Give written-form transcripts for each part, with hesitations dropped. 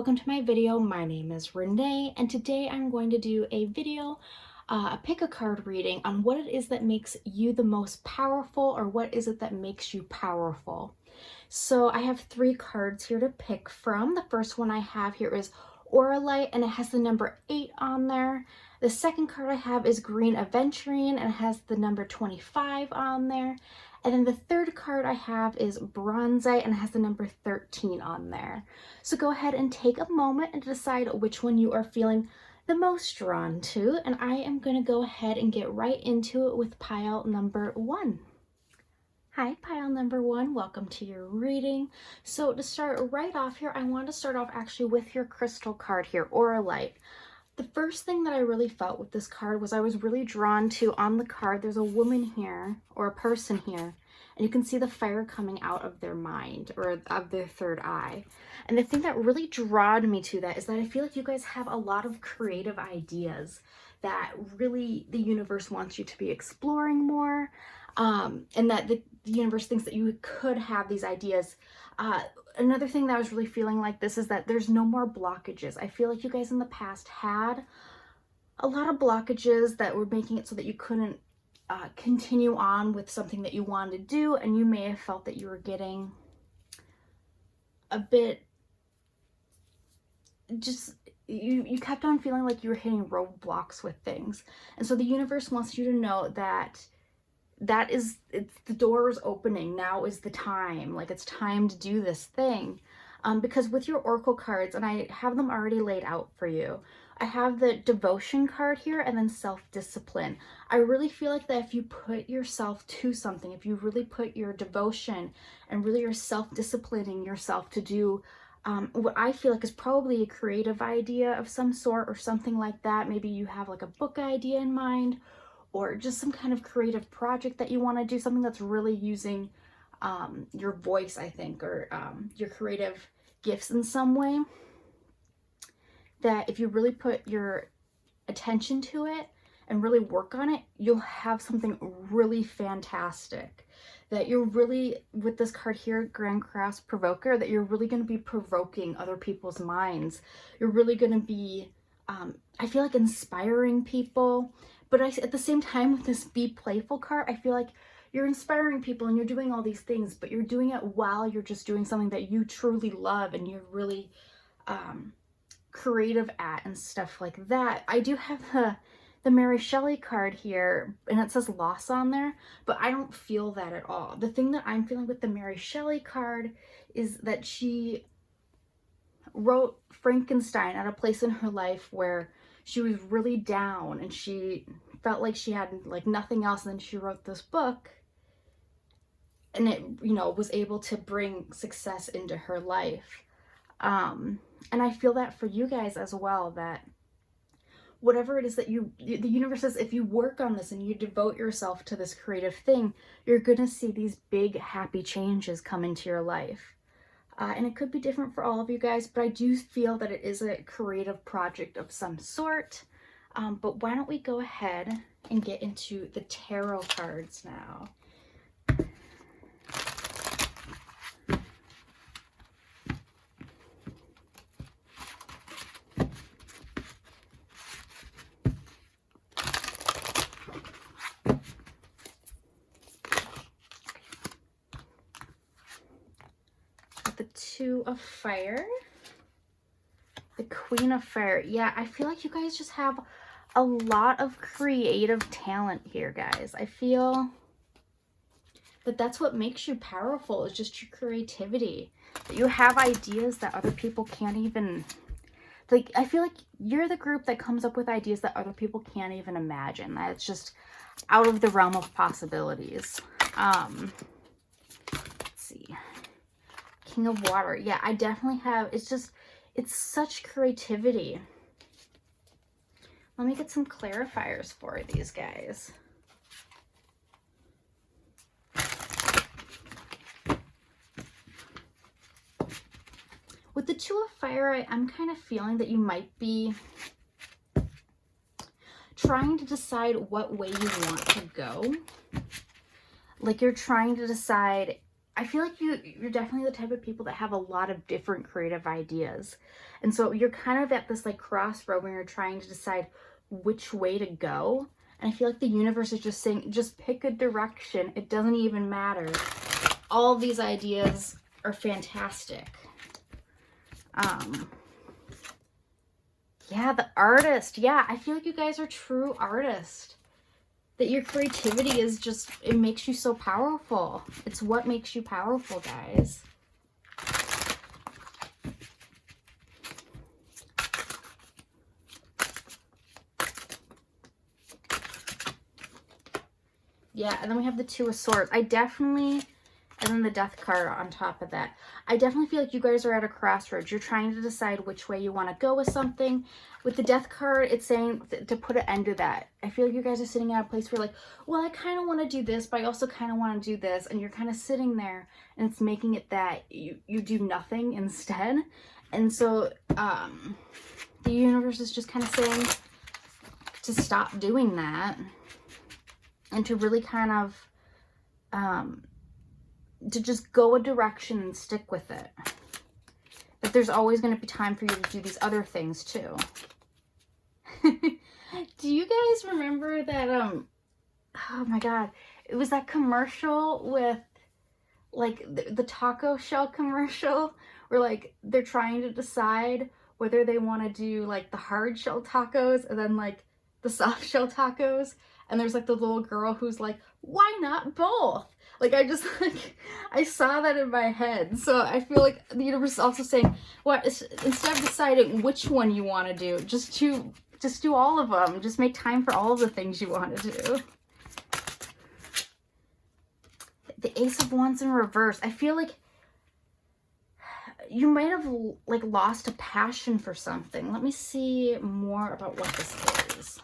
welcome to my video. My name is Renee, and today I'm going to do a video, a pick a card reading on what it is that makes you the most powerful, or what is it that makes you powerful. So I have 3 cards here to pick from. The first one I have here is Oralite, and it has the number 8 on there. The second card I have is Green Aventurine, and it has the number 25 on there. And then the third card I have is Bronzite, and it has the number 13 on there. So go ahead and take a moment and decide which one you are feeling the most drawn to. And I am going to go ahead and get right into it with pile number 1. Hi, pile number 1. Welcome to your reading. So to start right off here, I want to start off actually with your crystal card here, Oralite. The first thing that I really felt with this card was I was really drawn to, on the card, there's a woman here, or a person here, and you can see the fire coming out of their mind, or of their third eye. And the thing that really drawed me to that is that I feel like you guys have a lot of creative ideas that really the universe wants you to be exploring more, and that the universe thinks that you could have these ideas. Another thing that I was really feeling like this is that there's no more blockages. I feel like you guys in the past had a lot of blockages that were making it so that you couldn't continue on with something that you wanted to do, and you may have felt that you were getting a bit just, you kept on feeling like you were hitting roadblocks with things. And so the universe wants you to know that the door is opening. Now is the time. Like, it's time to do this thing. Because with your oracle cards, and I have them already laid out for you, I have the devotion card here and then self-discipline. I really feel like that if you put yourself to something, if you really put your devotion and really are self-disciplining yourself to do what I feel like is probably a creative idea of some sort or something like that. Maybe you have like a book idea in mind, or just some kind of creative project that you want to do, something that's really using your voice, I think, or your creative gifts in some way, that if you really put your attention to it and really work on it, you'll have something really fantastic. That you're really, with this card here, Grand Cross Provoker, that you're really going to be provoking other people's minds. You're really going to be, I feel like, inspiring people. But at the same time, with this Be Playful card, I feel like you're inspiring people and you're doing all these things, but you're doing it while you're just doing something that you truly love and you're really creative at and stuff like that. I do have the Mary Shelley card here, and it says loss on there, but I don't feel that at all. The thing that I'm feeling with the Mary Shelley card is that she wrote Frankenstein at a place in her life where she was really down and she felt like she had like nothing else, and then she wrote this book, and it, you know, was able to bring success into her life. And I feel that for you guys as well, that whatever it is that the universe says, if you work on this and you devote yourself to this creative thing, you're gonna see these big happy changes come into your life. And it could be different for all of you guys, but I do feel that it is a creative project of some sort. But why don't we go ahead and get into the tarot cards now. The Two of Fire, the Queen of Fire. Yeah, I feel like you guys just have a lot of creative talent here, guys. I feel that that's what makes you powerful, is just your creativity. That you have ideas that other people can't even, like, I feel like you're the group that comes up with ideas that other people can't even imagine. That it's just out of the realm of possibilities. Let's see. King of Water. Yeah, I definitely have, it's such creativity. Let me get some clarifiers for these guys. With the Two of Fire, I'm kind of feeling that you might be trying to decide what way you want to go. Like, you're trying to decide, I feel like you're definitely the type of people that have a lot of different creative ideas. And so you're kind of at this like crossroad when you're trying to decide which way to go. And I feel like the universe is just saying, just pick a direction. It doesn't even matter. All of these ideas are fantastic. Yeah, the artist. Yeah, I feel like you guys are true artists. That your creativity is just, it makes you so powerful. It's what makes you powerful, guys. Yeah, and then we have the Two of Swords. I definitely, and then the Death card on top of that. I definitely feel like you guys are at a crossroads. You're trying to decide which way you want to go with something. With the Death card, it's saying to put an end to that. I feel like you guys are sitting at a place where like, well, I kind of want to do this, but I also kind of want to do this. And you're kind of sitting there and it's making it that you do nothing instead. And so the universe is just kind of saying to stop doing that and to really kind of to just go a direction and stick with it. But there's always going to be time for you to do these other things too. Do you guys remember that, oh my God, it was that commercial with like the taco shell commercial where like they're trying to decide whether they want to do like the hard shell tacos and then like the soft shell tacos. And there's like the little girl who's like, why not both? Like, I just, like, I saw that in my head. So I feel like the universe is also saying, what, instead of deciding which one you want to do, just do all of them. Just make time for all of the things you want to do. The Ace of Wands in reverse. I feel like you might have, like, lost a passion for something. Let me see more about what this is.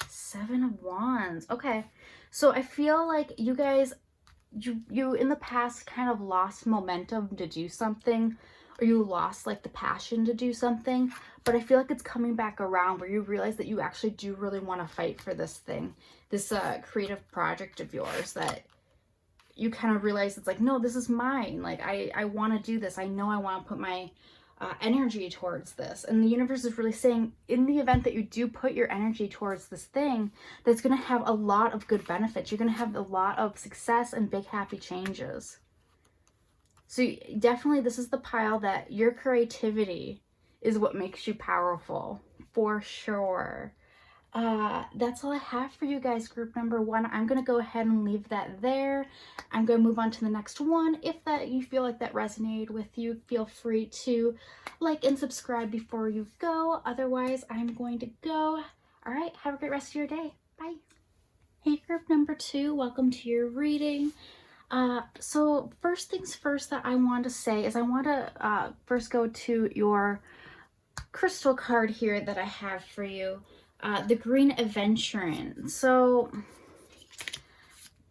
Seven of Wands. Okay, so I feel like you guys, you in the past kind of lost momentum to do something, or you lost like the passion to do something, but I feel like it's coming back around where you realize that you actually do really want to fight for this thing, this creative project of yours, that you kind of realize it's like, no, this is mine. Like, I want to do this. I know I want to put my energy towards this. And the universe is really saying, in the event that you do put your energy towards this thing, that's going to have a lot of good benefits. You're going to have a lot of success and big happy changes. So definitely this is the pile that your creativity is what makes you powerful, for sure. That's all I have for you guys, group number one. I'm going to go ahead and leave that there. I'm going to move on to the next one. If that you feel like that resonated with you, feel free to like and subscribe before you go. Otherwise, I'm going to go. All right, have a great rest of your day. Bye. Hey, group number two, welcome to your reading. So first things first that I want to say is I want to first go to your crystal card here that I have for you. The Green Aventurine. So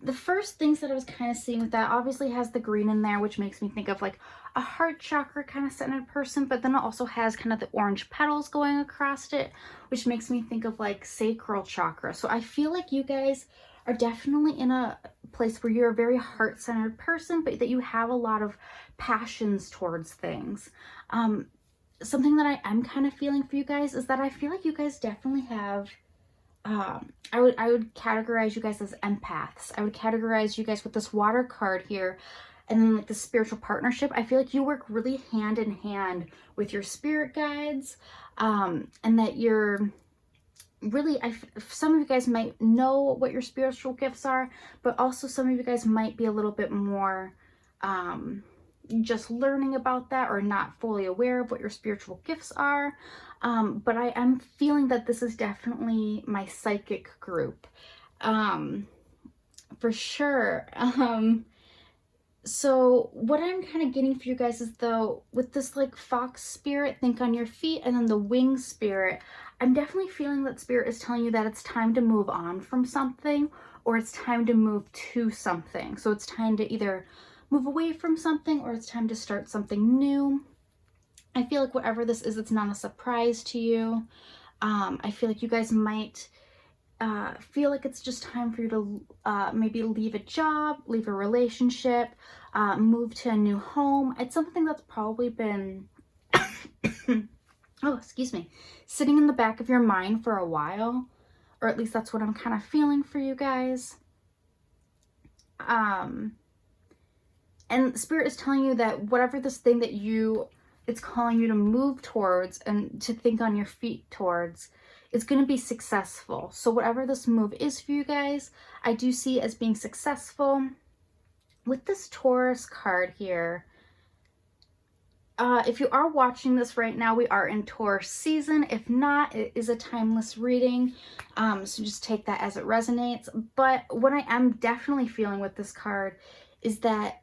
the first things that I was kind of seeing with that obviously has the green in there, which makes me think of like a heart chakra kind of centered person, but then it also has kind of the orange petals going across it, which makes me think of like sacral chakra. So I feel like you guys are definitely in a place where you're a very heart-centered person, but that you have a lot of passions towards things. Something that I am kind of feeling for you guys is that I feel like you guys definitely have, I would categorize you guys as empaths. I would categorize you guys with this water card here, and then like the spiritual partnership. I feel like you work really hand in hand with your spirit guides, and that you're really, some of you guys might know what your spiritual gifts are, but also some of you guys might be a little bit more, just learning about that or not fully aware of what your spiritual gifts are. But I am feeling that this is definitely my psychic group, for sure. So what I'm kind of getting for you guys is, though, with this like fox spirit, think on your feet, and then the wing spirit, I'm definitely feeling that spirit is telling you that it's time to move on from something, or it's time to move to something. So it's time to either move away from something, or it's time to start something new. I feel like whatever this is, it's not a surprise to you. I feel like you guys might feel like it's just time for you to maybe leave a job, leave a relationship, move to a new home. It's something that's probably been, oh, excuse me, sitting in the back of your mind for a while, or at least that's what I'm kind of feeling for you guys. And Spirit is telling you that whatever this thing that it's calling you to move towards and to think on your feet towards, it's going to be successful. So whatever this move is for you guys, I do see as being successful. With this Taurus card here, if you are watching this right now, we are in Taurus season. If not, it is a timeless reading. So just take that as it resonates. But what I am definitely feeling with this card is that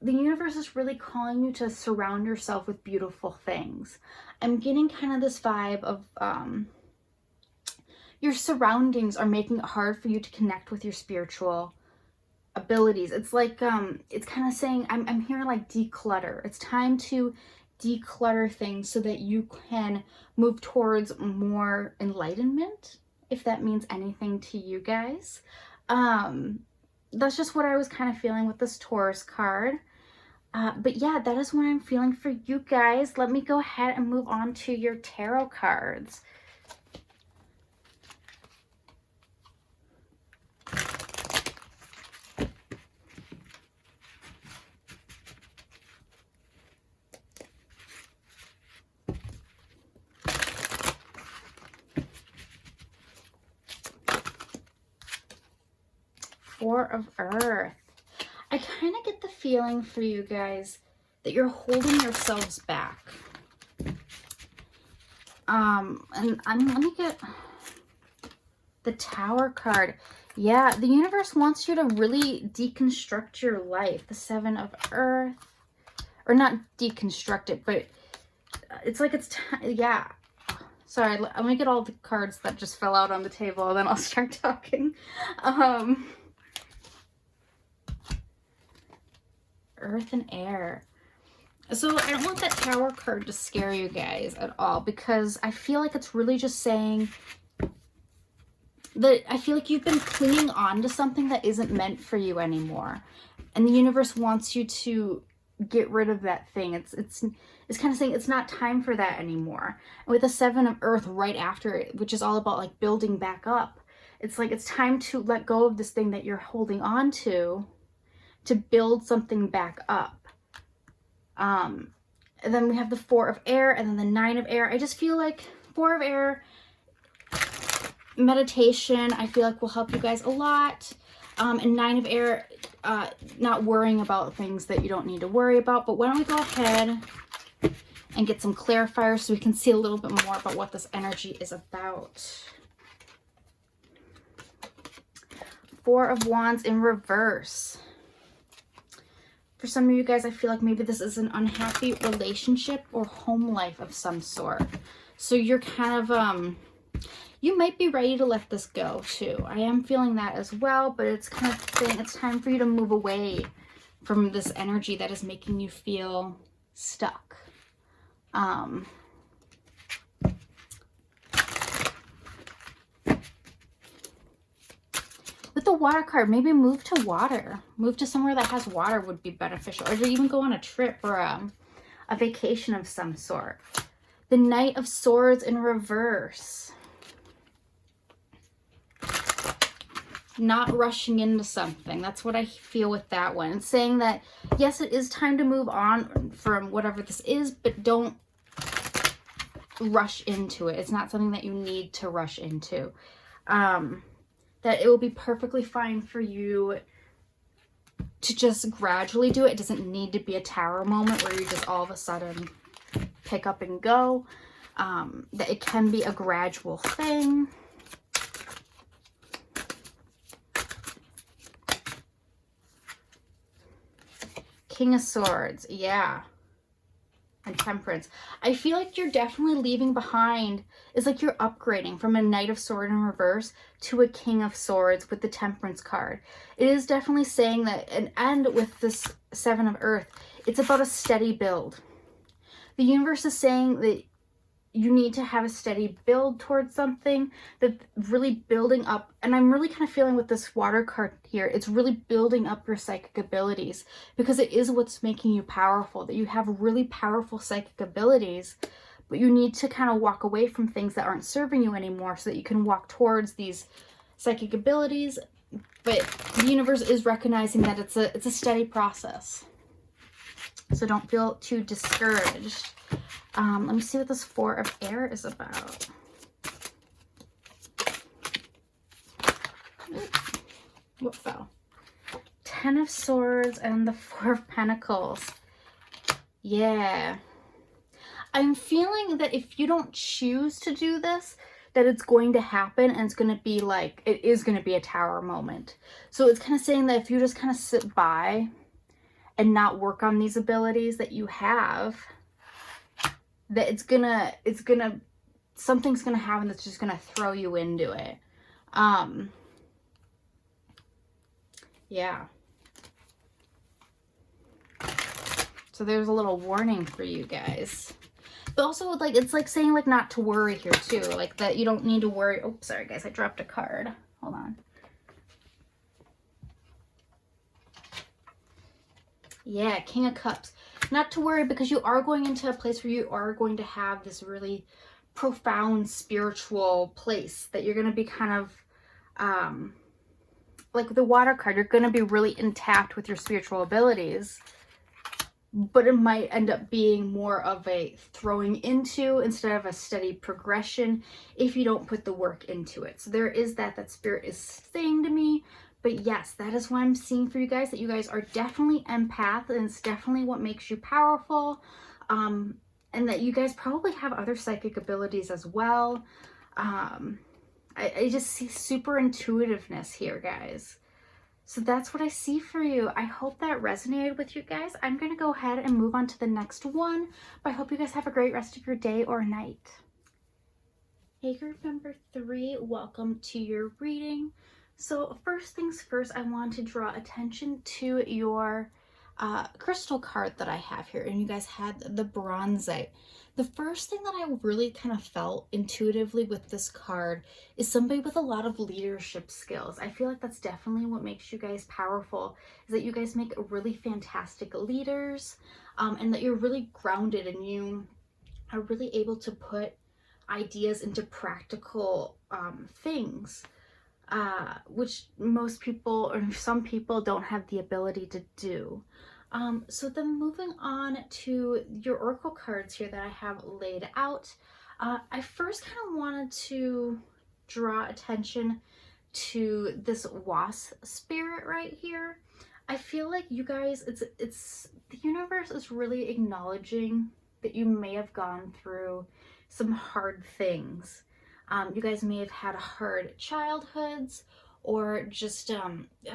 the universe is really calling you to surround yourself with beautiful things. I'm getting kind of this vibe of your surroundings are making it hard for you to connect with your spiritual abilities. It's like it's kind of saying, I'm hearing like declutter. It's time to declutter things so that you can move towards more enlightenment, if that means anything to you guys. That's just what I was kind of feeling with this Taurus card. But yeah, that is what I'm feeling for you guys. Let me go ahead and move on to your tarot cards. Four of Earth. I kind of get the feeling for you guys that you're holding yourselves back. And let me get the Tower card. Yeah, the universe wants you to really deconstruct your life. The Seven of Earth. Or not deconstruct it, but it's like it's yeah. Sorry, let me get all the cards that just fell out on the table, then I'll start talking. Earth and air. So I don't want that Tower card to scare you guys at all, because I feel like it's really just saying that I feel like you've been clinging on to something that isn't meant for you anymore. And the universe wants you to get rid of that thing. It's kind of saying it's not time for that anymore. And with the Seven of Earth right after it, which is all about like building back up, it's like it's time to let go of this thing that you're holding on to build something back up. And then we have the Four of Air and then the Nine of Air. I just feel like Four of Air meditation, I feel like will help you guys a lot. And Nine of Air, not worrying about things that you don't need to worry about. But why don't we go ahead and get some clarifiers so we can see a little bit more about what this energy is about. Four of Wands in reverse. For some of you guys, I feel like maybe this is an unhappy relationship or home life of some sort. So you're kind of, you might be ready to let this go too. I am feeling that as well, but it's kind of saying it's time for you to move away from this energy that is making you feel stuck. With the water card, maybe move to water. Move to somewhere that has water would be beneficial. Or even go on a trip or a vacation of some sort. The Knight of Swords in reverse. Not rushing into something. That's what I feel with that one. It's saying that, yes, it is time to move on from whatever this is, but don't rush into it. It's not something that you need to rush into. That it will be perfectly fine for you to just gradually do it. It doesn't need to be a tower moment where you just all of a sudden pick up and go. That it can be a gradual thing. King of Swords, yeah. And Temperance. I feel like you're definitely leaving behind, it's like you're upgrading from a Knight of Swords in reverse to a King of Swords with the Temperance card. It is definitely saying that, and with this Seven of Earth, it's about a steady build. The universe is saying that you need to have a steady build towards something, that really building up. And I'm really kind of feeling with this water card here, it's really building up your psychic abilities, because it is what's making you powerful, that you have really powerful psychic abilities, but you need to kind of walk away from things that aren't serving you anymore so that you can walk towards these psychic abilities. But the universe is recognizing that it's a steady process. So don't feel too discouraged. Let me see what this Four of Air is about. What fell? Ten of Swords and the Four of Pentacles. Yeah. I'm feeling that if you don't choose to do this, that it's going to happen, and it's going to be like, it is going to be a tower moment. So it's kind of saying that if you just kind of sit by and not work on these abilities that you have, that something's gonna happen that's just gonna throw you into it. Yeah. So there's a little warning for you guys. But also, like, it's like saying, like, not to worry here too, like that you don't need to worry. Oh, sorry guys, I dropped a card. Hold on. Yeah, King of Cups. Not to worry, because you are going into a place where you are going to have this really profound spiritual place that you're going to be kind of, like the water card, you're going to be really intact with your spiritual abilities, but it might end up being more of a throwing into instead of a steady progression if you don't put the work into it. So there is that Spirit is saying to me. But yes, that is what I'm seeing for you guys, that you guys are definitely empath, and it's definitely what makes you powerful. And that you guys probably have other psychic abilities as well. I just see super intuitiveness here, guys. So that's what I see for you. I hope that resonated with you guys. I'm going to go ahead and move on to the next one. But I hope you guys have a great rest of your day or night. Hey, group number 3, welcome to your reading. So first things first, I want to draw attention to your crystal card that I have here. And you guys had the Bronzite. The first thing that I really kind of felt intuitively with this card is somebody with a lot of leadership skills. I feel like that's definitely what makes you guys powerful, is that you guys make really fantastic leaders, and that you're really grounded and you are really able to put ideas into practical things. Which most people or some people don't have the ability to do. So then moving on to your oracle cards here that I have laid out, I first kind of wanted to draw attention to this wasp spirit right here. I feel like you guys, it's the universe is really acknowledging that you may have gone through some hard things. You guys may have had hard childhoods, or just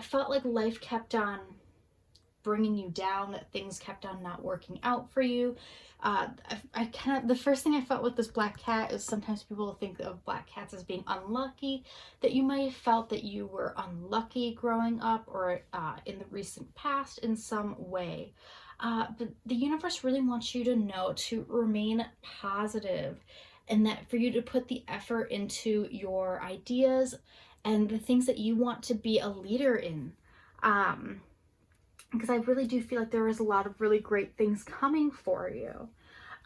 felt like life kept on bringing you down, that things kept on not working out for you. The first thing I felt with this black cat is sometimes people think of black cats as being unlucky, that you might have felt that you were unlucky growing up or in the recent past in some way. But the universe really wants you to know to remain positive, and that for you to put the effort into your ideas and the things that you want to be a leader in. Because I really do feel like there is a lot of really great things coming for you.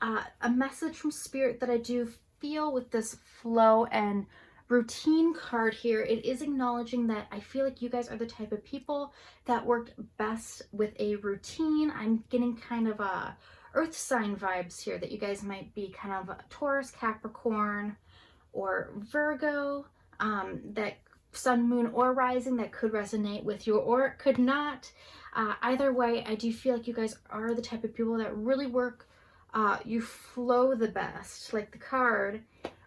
A message from Spirit that I do feel with this flow and routine card here, it is acknowledging that I feel like you guys are the type of people that work best with a routine. I'm getting kind of a earth sign vibes here, that you guys might be kind of a Taurus, Capricorn, or Virgo, that sun, moon, or rising that could resonate with you, or it could not. Either way, I do feel like you guys are the type of people that really work, you flow the best, like the card,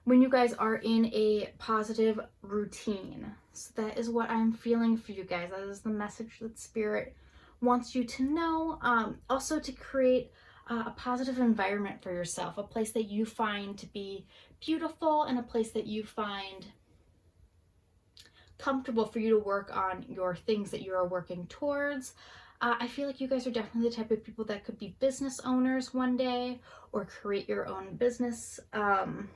when you guys are in a positive routine. So that is what I'm feeling for you guys. That is the message that Spirit wants you to know. Also to create a positive environment for yourself, a place that you find to be beautiful, and a place that you find comfortable for you to work on your things that you are working towards. I feel like you guys are definitely the type of people that could be business owners one day, or create your own business, or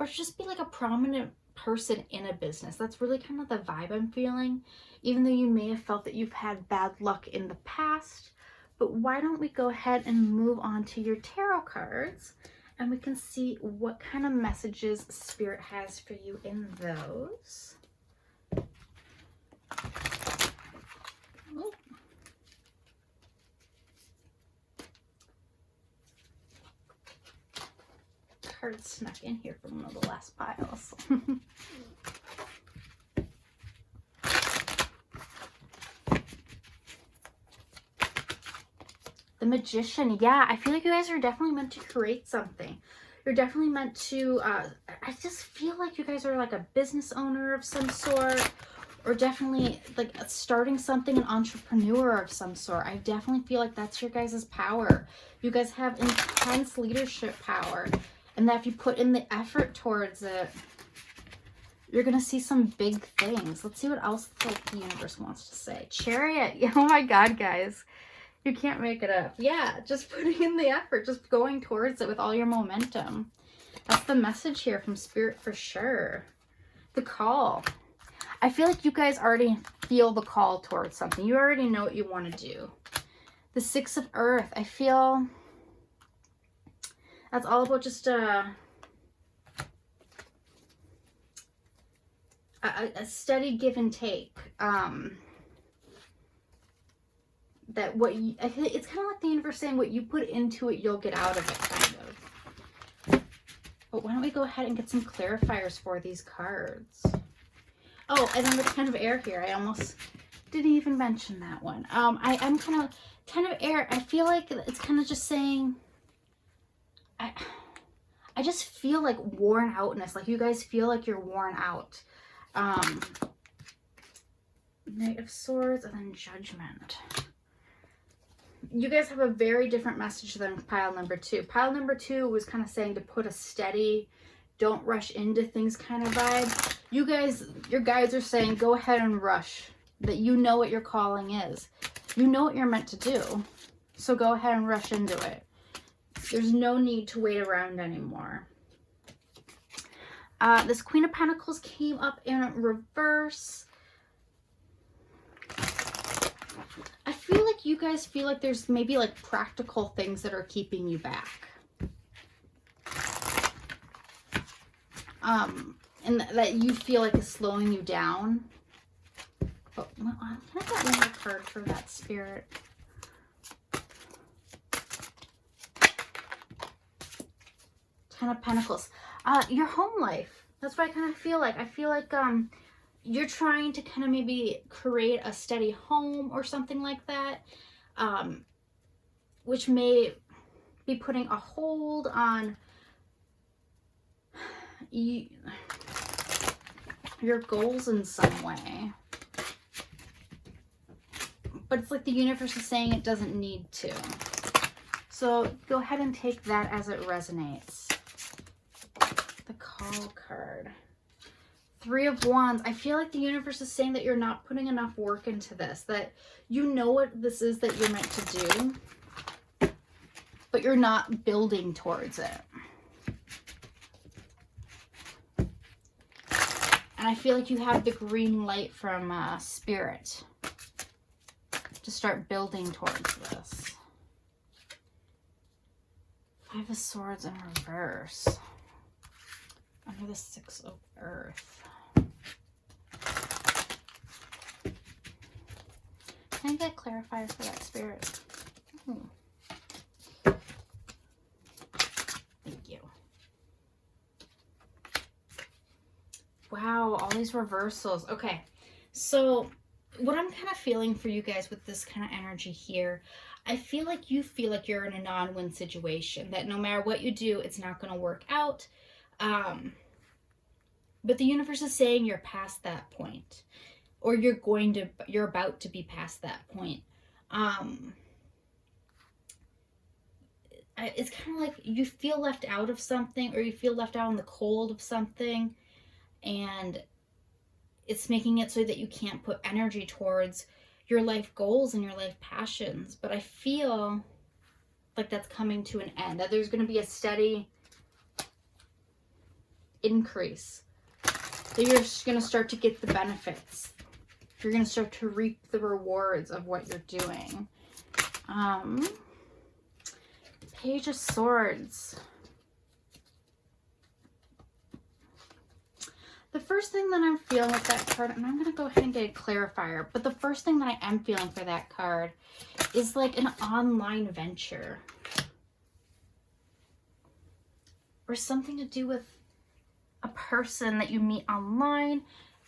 just be like a prominent person in a business. That's really kind of the vibe I'm feeling, even though you may have felt that you've had bad luck in the past. But why don't we go ahead and move on to your tarot cards, and we can see what kind of messages Spirit has for you in those. Oh. Card snuck in here from one of the last piles. The Magician. Yeah, I feel like you guys are definitely meant to create something. You're definitely meant to, I just feel like you guys are like a business owner of some sort, or definitely like starting something, an entrepreneur of some sort. I definitely feel like that's your guys' power. You guys have intense leadership power, and that if you put in the effort towards it, you're going to see some big things. Let's see what else like the universe wants to say. Chariot. Oh my God, guys. You can't make it up. Yeah, just putting in the effort, just going towards it with all your momentum. That's the message here from Spirit for sure. The call. I feel like you guys already feel the call towards something. You already know what you want to do. The Six of Earth. I feel that's all about just a steady give and take. That what you, I think it's kind of like the universe saying what you put into it, you'll get out of it, kind of. But why don't we go ahead and get some clarifiers for these cards? Oh, and then the Ten of Air here. I almost didn't even mention that one. I'm kind of, Ten of Air, I feel like it's kind of just saying, I just feel like worn outness. Like you guys feel like you're worn out. Knight of Swords and then Judgment. You guys have a very different message than pile number 2. Pile number 2 was kind of saying to put a steady, don't rush into things kind of vibe. You guys, your guides are saying go ahead and rush. That you know what your calling is. You know what you're meant to do. So go ahead and rush into it. There's no need to wait around anymore. This Queen of Pentacles came up in reverse. I feel like you guys feel like there's maybe like practical things that are keeping you back. And that you feel like is slowing you down. But can I get one more card for that, Spirit? Ten of Pentacles. Your home life. That's what I kind of feel like. I feel like you're trying to kind of maybe create a steady home or something like that, which may be putting a hold on your goals in some way. But it's like the universe is saying it doesn't need to. So go ahead and take that as it resonates. The Call card. Three of Wands. I feel like the universe is saying that you're not putting enough work into this. That you know what this is that you're meant to do, but you're not building towards it. And I feel like you have the green light from Spirit to start building towards this. Five of Swords in reverse. Under the Six of Earth. Can I get a clarifier for that, Spirit? Thank you. Wow, all these reversals. Okay, so what I'm kind of feeling for you guys with this kind of energy here, I feel like you feel like you're in a non-win situation, that no matter what you do, it's not going to work out. But the universe is saying you're past that point, or you're about to be past that point. It's kind of like you feel left out of something, or you feel left out in the cold of something, and it's making it so that you can't put energy towards your life goals and your life passions. But I feel like that's coming to an end, that there's going to be a steady increase, that you're just going to start to get the benefits. You're going to start to reap the rewards of what you're doing. Page of Swords. The first thing that I'm feeling with that card, and I'm going to go ahead and get a clarifier, but the first thing that I am feeling for that card is like an online venture. Or something to do with a person that you meet online.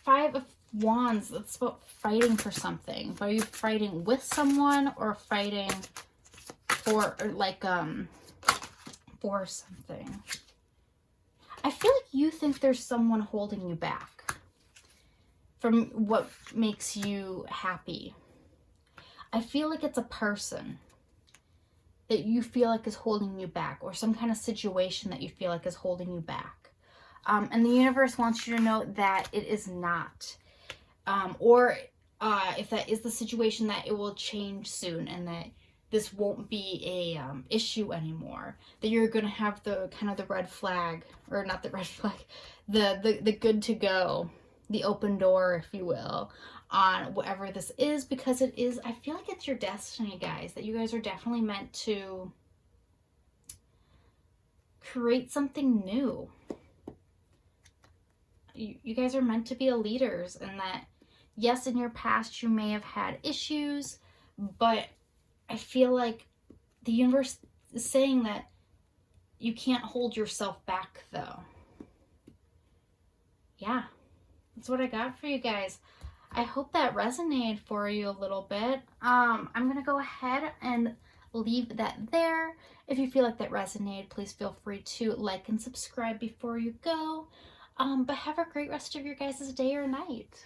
5 of Wands, that's about fighting for something. Are you fighting with someone or fighting for, or like, for something? I feel like you think there's someone holding you back from what makes you happy. I feel like it's a person that you feel like is holding you back, or some kind of situation that you feel like is holding you back. And the universe wants you to know that it is not. If that is the situation, that it will change soon, and that this won't be a issue anymore. That you're going to have the kind of the red flag, or not the red flag, the good to go, the open door, if you will, on whatever this is, because it is, I feel like it's your destiny, guys, that you guys are definitely meant to create something new. You guys are meant to be leaders, and that, yes, in your past you may have had issues, but I feel like the universe is saying that you can't hold yourself back, though. Yeah, that's what I got for you guys. I hope that resonated for you a little bit. I'm going to go ahead and leave that there. If you feel like that resonated, please feel free to like and subscribe before you go. But have a great rest of your guys' day or night.